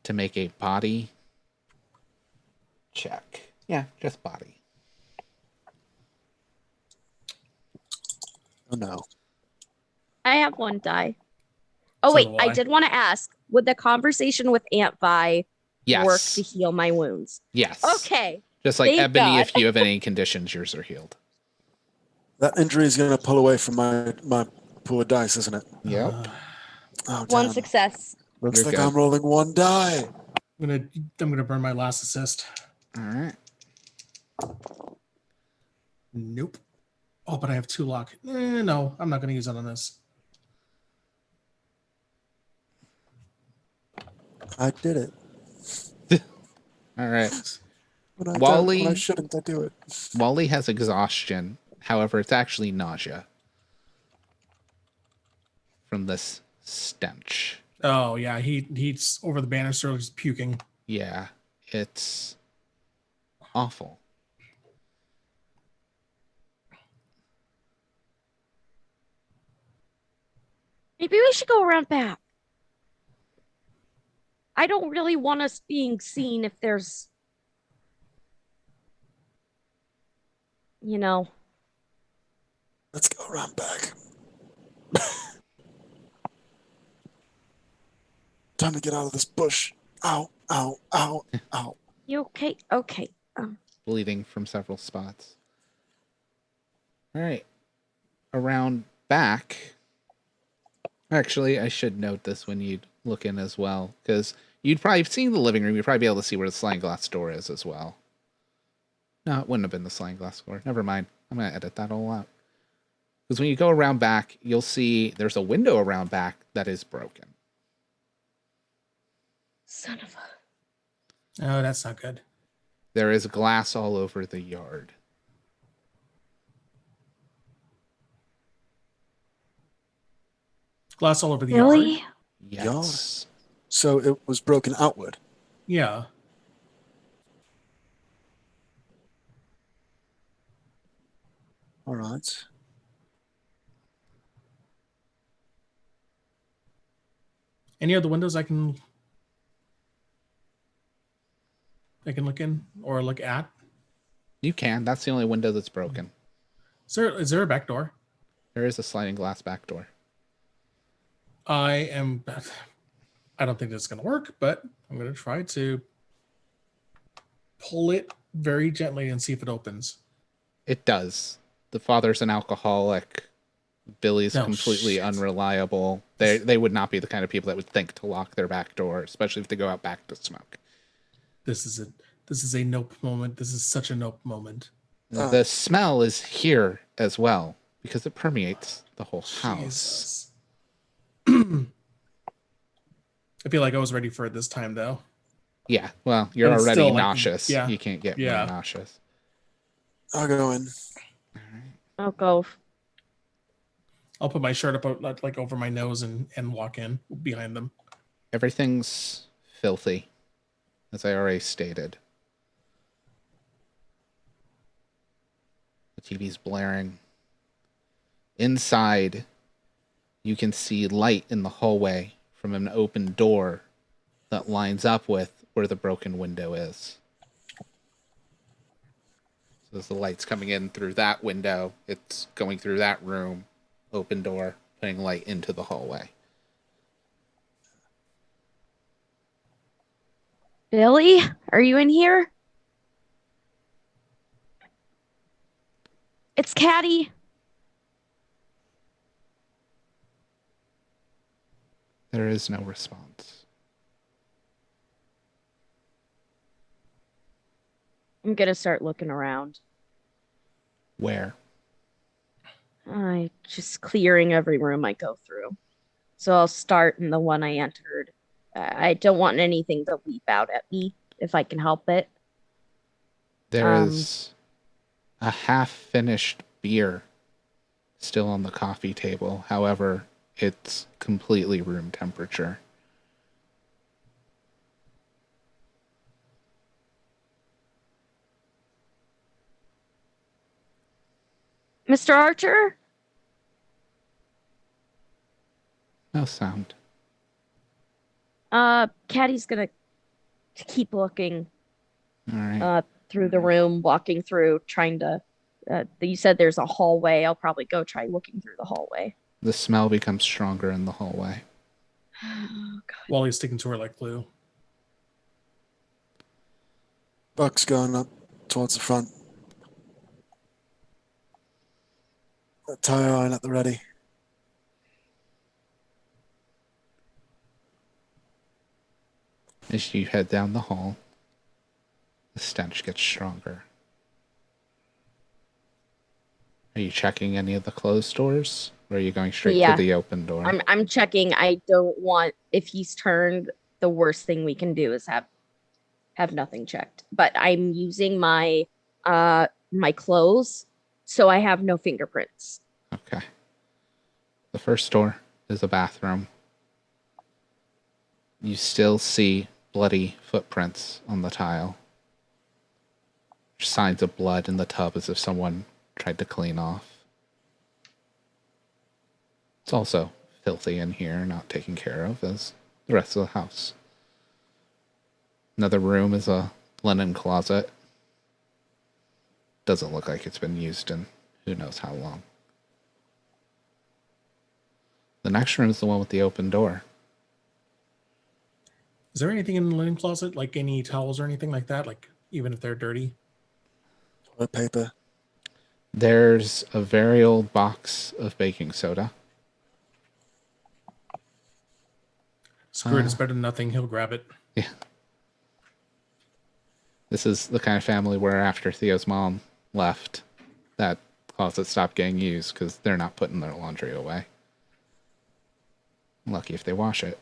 to make a body check. Yeah, just body. Oh no. I have one die. Oh So wait, do I I. did want to ask: would the conversation with Aunt Vi Yes. work to heal my wounds? Yes. Okay. Just like Thank Ebony, God. if you have any conditions, yours are healed. That injury is going to pull away from my pool of dice, isn't it? Yep. Oh, One damn. success. Looks You're like good. I'm rolling one die. I'm gonna burn my last assist. All right. Nope. Oh, but I have 2 luck. No, I'm not gonna use that on this. I did it. All right. When I Wally- don't, when I shouldn't, I do it. Wally has exhaustion. However, it's actually nausea from this stench. Oh yeah, he's over the banister, just puking. Yeah, it's awful. Maybe we should go around back. I don't really want us being seen if there's, you know. Let's go around back. Time to get out of this bush. Ow, ow, ow, ow. You okay? Okay. bleeding from several spots. All right. Around back. Actually, I should note this when you look in as well, because you'd probably seen the living room. You'd probably be able to see where the sliding glass door is as well. No, it wouldn't have been the sliding glass door. Never mind. I'm going to edit that all out. Because when you go around back, you'll see there's a window around back that is broken. Son of a. Oh, that's not good. There is glass all over the yard. Glass all over the Really? yard. Yes. So it was broken outward. Yeah. All right. Any other windows I can look in or look at? You can. That's the only window that's broken. Is there a back door? There is a sliding glass back door. I don't think this is going to work, but I'm going to try to pull it very gently and see if it opens. It does. The father's an alcoholic. Billy's Oh, completely shit. unreliable. They would not be the kind of people that would think to lock their back door, especially if they go out back to smoke. This is a nope moment. This is such a nope moment. The smell is here as well because it permeates the whole house. Jesus. I feel like I was ready for it this time, though. Yeah, well, you're But it's already still, like, nauseous. yeah. You can't get Yeah. more nauseous. I'll go in. I'll go. I'll put my shirt up like over my nose and walk in behind them. Everything's filthy, as I already stated. The TV's blaring. Inside, you can see light in the hallway from an open door that lines up with where the broken window is. So as the light's coming in through that window, it's going through that room, open door, putting light into the hallway. Billy, are you in here? It's Caddy. There is no response. I'm gonna start looking around. Where? I just clearing every room I go through. So I'll start in the one I entered. I don't want anything to leap out at me if I can help it. There is a half-finished beer still on the coffee table. However, it's completely room temperature. Mr. Archer? No sound. Caddy's gonna keep looking All right. through the room, walking through, trying to. You said there's a hallway. I'll probably go try looking through the hallway. The smell becomes stronger in the hallway. Oh, God. Wally's sticking to her like glue. Buck's going up towards the front. Tire iron at the ready. As you head down the hall, the stench gets stronger. Are you checking any of the closed doors? Or are you going straight Yeah. to the open door? I'm checking. I don't want if he's turned. The worst thing we can do is have nothing checked. But I'm using my my clothes, so I have no fingerprints. Okay. The first door is a bathroom. You still see bloody footprints on the tile. Signs of blood in the tub as if someone tried to clean off. It's also filthy in here, not taken care of as the rest of the house. Another room is a linen closet. Doesn't look like it's been used in who knows how long. The next room is the one with the open door. Is there anything in the linen closet, like any towels or anything like that? Like even if they're dirty? Toilet paper. There's a very old box of baking soda. Screw it, it's better than nothing. He'll grab it. Yeah. This is the kind of family where after Theo's mom left, that closet stopped getting used because they're not putting their laundry away. Lucky if they wash it.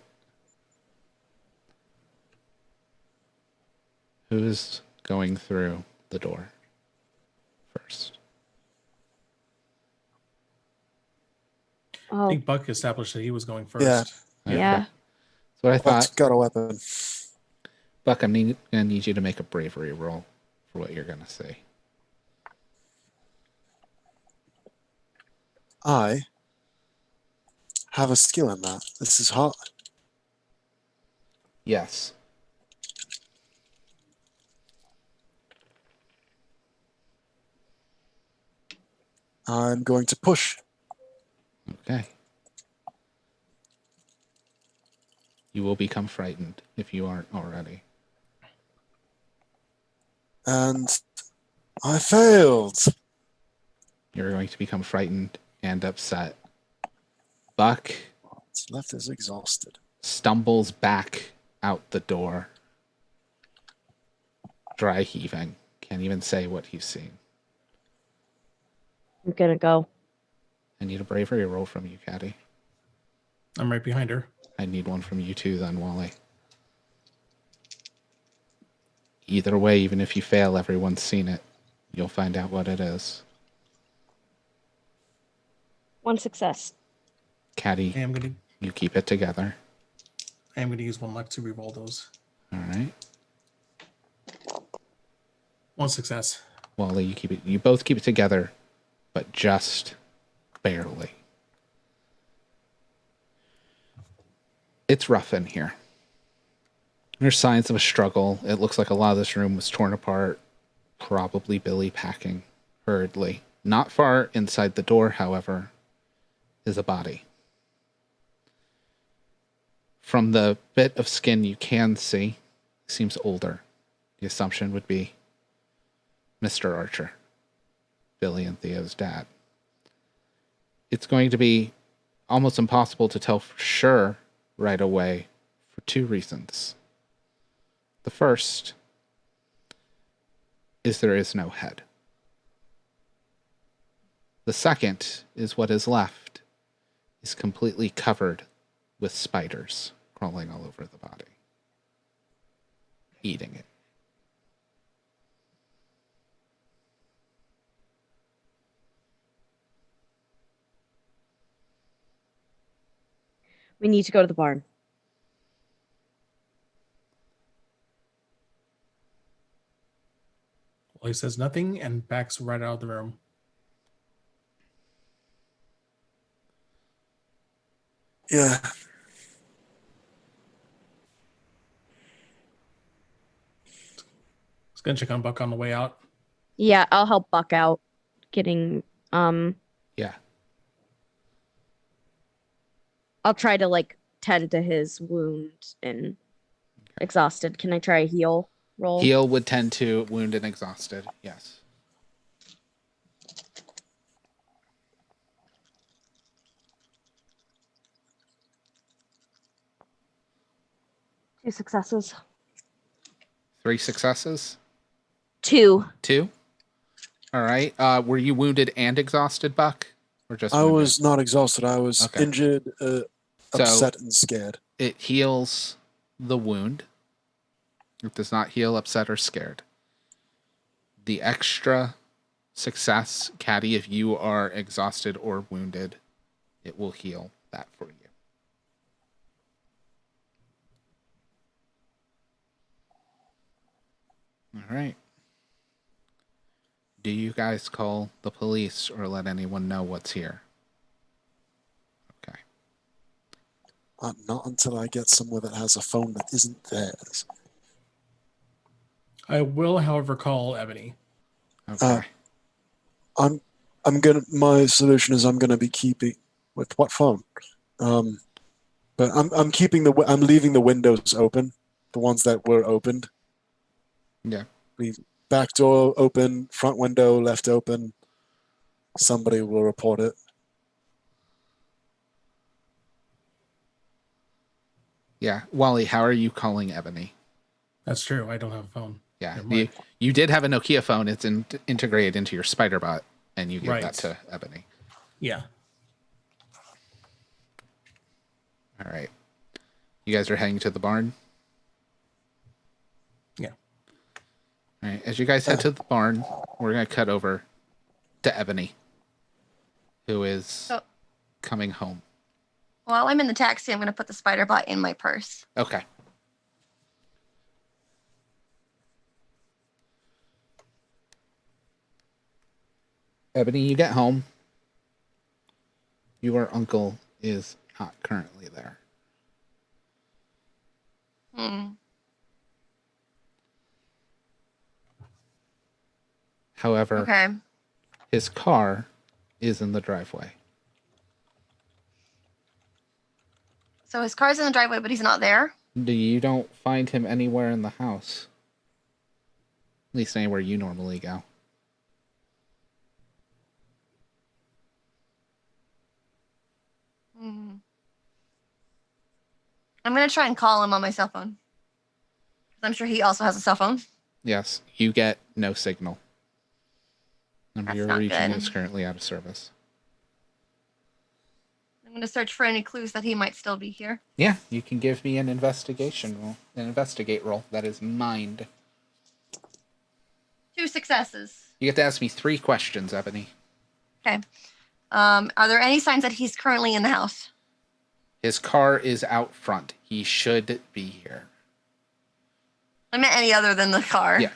Who's going through the door first? I Oh, think Buck established that he was going first. Yeah. Okay. yeah. That's what I Buck's thought. got a weapon. Buck, I'm gonna need you to make a bravery roll for what you're gonna say. I have a skill in that. This is hard. Yes. I'm going to push. Okay. You will become frightened if you aren't already. And I failed. You're going to become frightened and upset. Buck What's left is exhausted. stumbles back out the door, dry heaving. Can't even say what he's seeing. I'm gonna go. I need a bravery roll from you, Caddy. I'm right behind her. I need one from you too, then, Wally. Either way, even if you fail, everyone's seen it. You'll find out what it is. 1 success. Caddy, I am gonna you keep it together. use one luck to reroll those. All right. 1 success. Wally, you keep it. You both keep it together, but just barely. It's rough in here. There's signs of a struggle. It looks like a lot of this room was torn apart. Probably Billy packing hurriedly. Not far inside the door, however, is a body. From the bit of skin you can see, seems older. The assumption would be Mr. Archer, Billy and Theo's dad. It's going to be almost impossible to tell for sure right away for 2 reasons. The first is there is no head. The second is what is left is completely covered with spiders crawling all over the body, eating it. We need to go to the barn. Well, he says nothing and backs right out of the room. Yeah. He's gonna check on Buck on the way out. Yeah, I'll help Buck out getting Yeah. I'll try to like tend to his wound and exhausted. Can I try a heal roll? Heal would tend to wound and exhausted. Yes. Two successes. 3 successes. 2. 2. All right. Were you wounded and exhausted, Buck, or just? I wounded? was not exhausted. I was Okay. injured, upset, and scared. It heals the wound. It does not heal upset or scared. The extra success, Caddy, if you are exhausted or wounded, it will heal that for you. All right. Do you guys call the police or let anyone know what's here? Okay. Not until I get somewhere that has a phone that isn't theirs. I will, however, call Ebony. Okay. My solution is I'm gonna be keeping with what phone? But I'm leaving the windows open the ones that were opened. Yeah. Back door open, front window left open. Somebody will report it. Yeah. Wally, how are you calling Ebony? That's true. I don't have a phone. Yeah. Never You, mind. you did have a Nokia phone. It's integrated into your Spider-Bot, and you give Right. that to Ebony. Yeah. All right. You guys are heading to the barn? Yeah. All right. As you guys head to the barn, we're going to cut over to Ebony, who is So coming home. while I'm in the taxi, I'm going to put the spider bot in my purse. Okay. Ebony, you get home. Your uncle is not currently there. Hmm. However, Okay. his car is in the driveway. So his car's in the driveway, but he's not there. You don't find him anywhere in the house. At least anywhere you normally go. Hmm. I'm going to try and call him on my cell phone. 'Cause I'm sure he also has a cell phone. Yes, you get no signal. Number That's you're not reaching good. is currently out of service. I'm going to search for any clues that he might still be here. Yeah, you can give me an investigation roll. An investigate roll. That is mind. 2 successes. You get to ask me 3 questions, Ebony. Okay. Are there any signs that he's currently in the house? His car is out front. He should be here. I meant any other than the car. Yeah.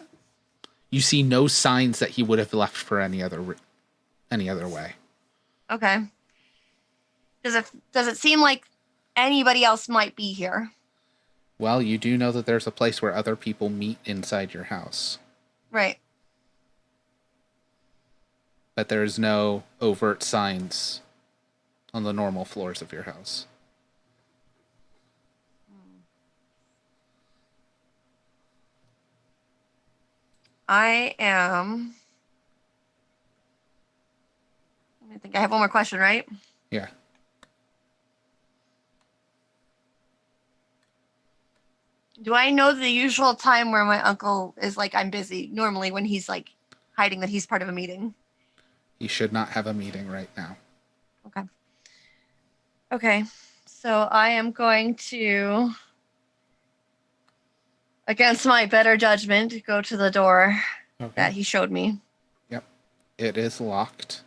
You see no signs that he would have left for any other way. Okay. Does it seem like anybody else might be here? Well, you do know that there's a place where other people meet inside your house, Right. but there's no overt signs on the normal floors of your house. I am. Let me think. I have one more question, right? Yeah. Do I know the usual time where my uncle is like, I'm busy, normally when he's like hiding that he's part of a meeting? You should not have a meeting right now. Okay. Okay. So I am going to, against my better judgment, go to the door that Okay. he showed me. Yep. It is locked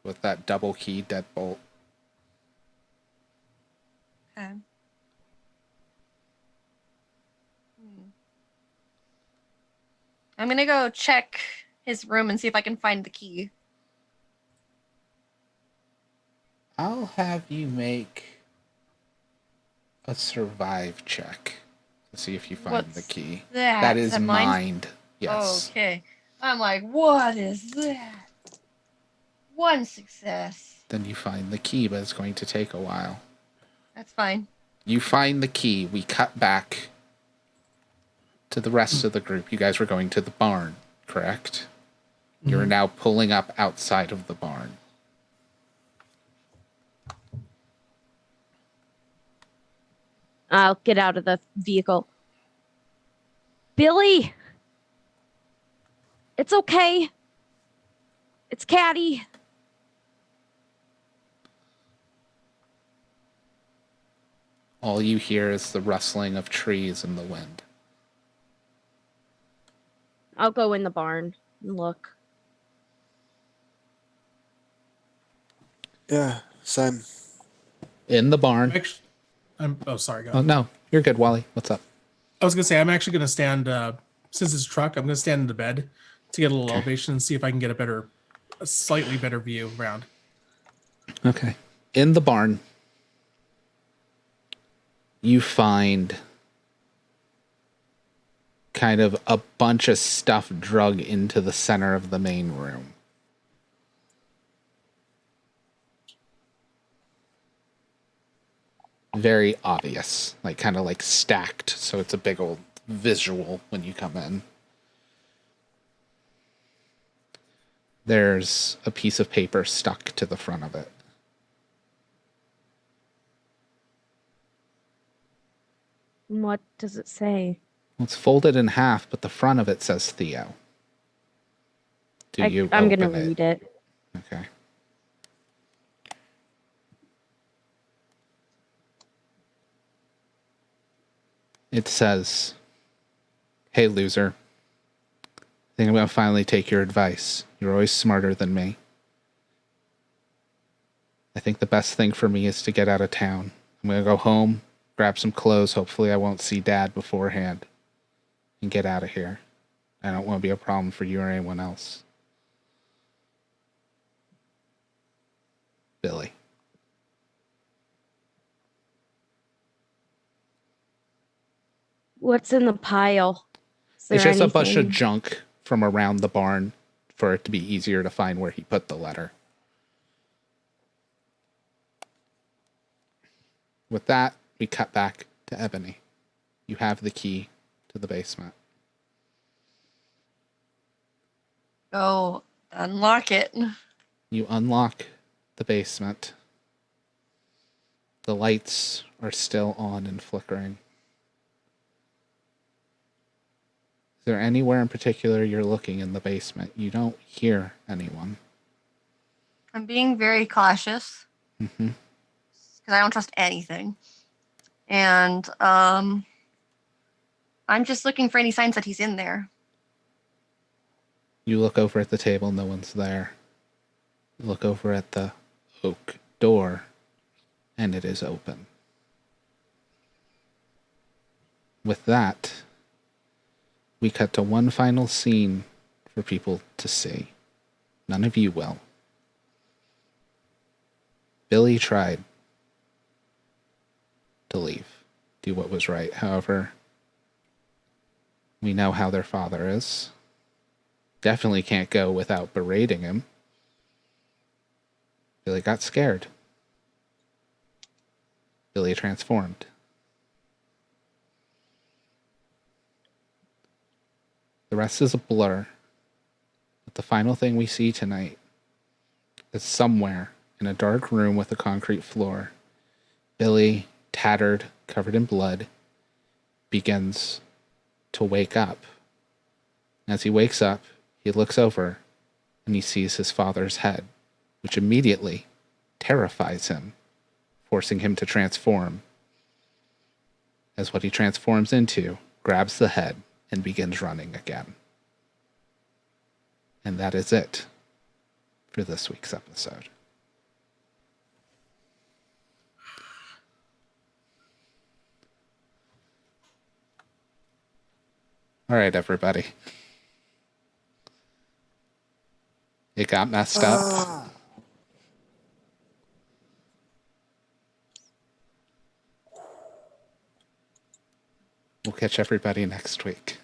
with that double key deadbolt. Okay. I'm gonna go check his room and see if I can find the key. I'll have you make a survive check to see if you find the What's key. That That is that mine? mind. Yes. Okay. I'm like, what is that? 1 success. Then you find the key, but it's going to take a while. That's fine. You find the key. We cut back to the rest of the group. You guys were going to the barn, correct? You're now pulling up outside of the barn. I'll get out of the vehicle. Billy! It's okay. It's Caddy. All you hear is the rustling of trees in the wind. I'll go in the barn and look. Yeah, same. In the barn. Actually, oh, sorry. Go Oh, ahead. no. You're good, Wally. What's up? I was gonna say I'm actually gonna stand since it's a truck. I'm gonna stand in the bed to get a little Okay. elevation and see if I can get a slightly better view around. Okay. In the barn, you find kind of a bunch of stuff drug into the center of the main room. very obvious, like kind of like stacked, so it's a big old visual when you come in. There's a piece of paper stuck to the front of it. What does it say? Well, it's folded in half, but the front of it says Theo. Do you I'm open gonna it? read it. Okay. It says, "Hey, loser. I think I'm going to finally take your advice. You're always smarter than me. I think the best thing for me is to get out of town. I'm going to go home, grab some clothes. Hopefully, I won't see Dad beforehand, and get out of here. I don't want to be a problem for you or anyone else. Billy." What's in the pile? Is there It's just a bunch of anything? junk from around the barn for it to be easier to find where he put the letter. With that, we cut back to Ebony. You have the key to the basement. Go unlock it. You unlock the basement. The lights are still on and flickering. Is there anywhere in particular you're looking in the basement? You don't hear anyone. I'm being very cautious Mm-hmm. because I don't trust anything. And I'm just looking for any signs that he's in there. You look over at the table, no one's there. You look over at the oak door, and it is open. With that, we cut to one final scene for people to see. None of you will. Billy tried to leave, do what was right. However, we know how their father is. Definitely can't go without berating him. Billy got scared. Billy transformed. The rest is a blur. But the final thing we see tonight is somewhere in a dark room with a concrete floor, Billy, tattered, covered in blood, begins to wake up. As he wakes up, he looks over and he sees his father's head, which immediately terrifies him, forcing him to transform. As what he transforms into grabs the head and begins running again. And that is it for this week's episode. All right, everybody. It got messed up. We'll catch everybody next week.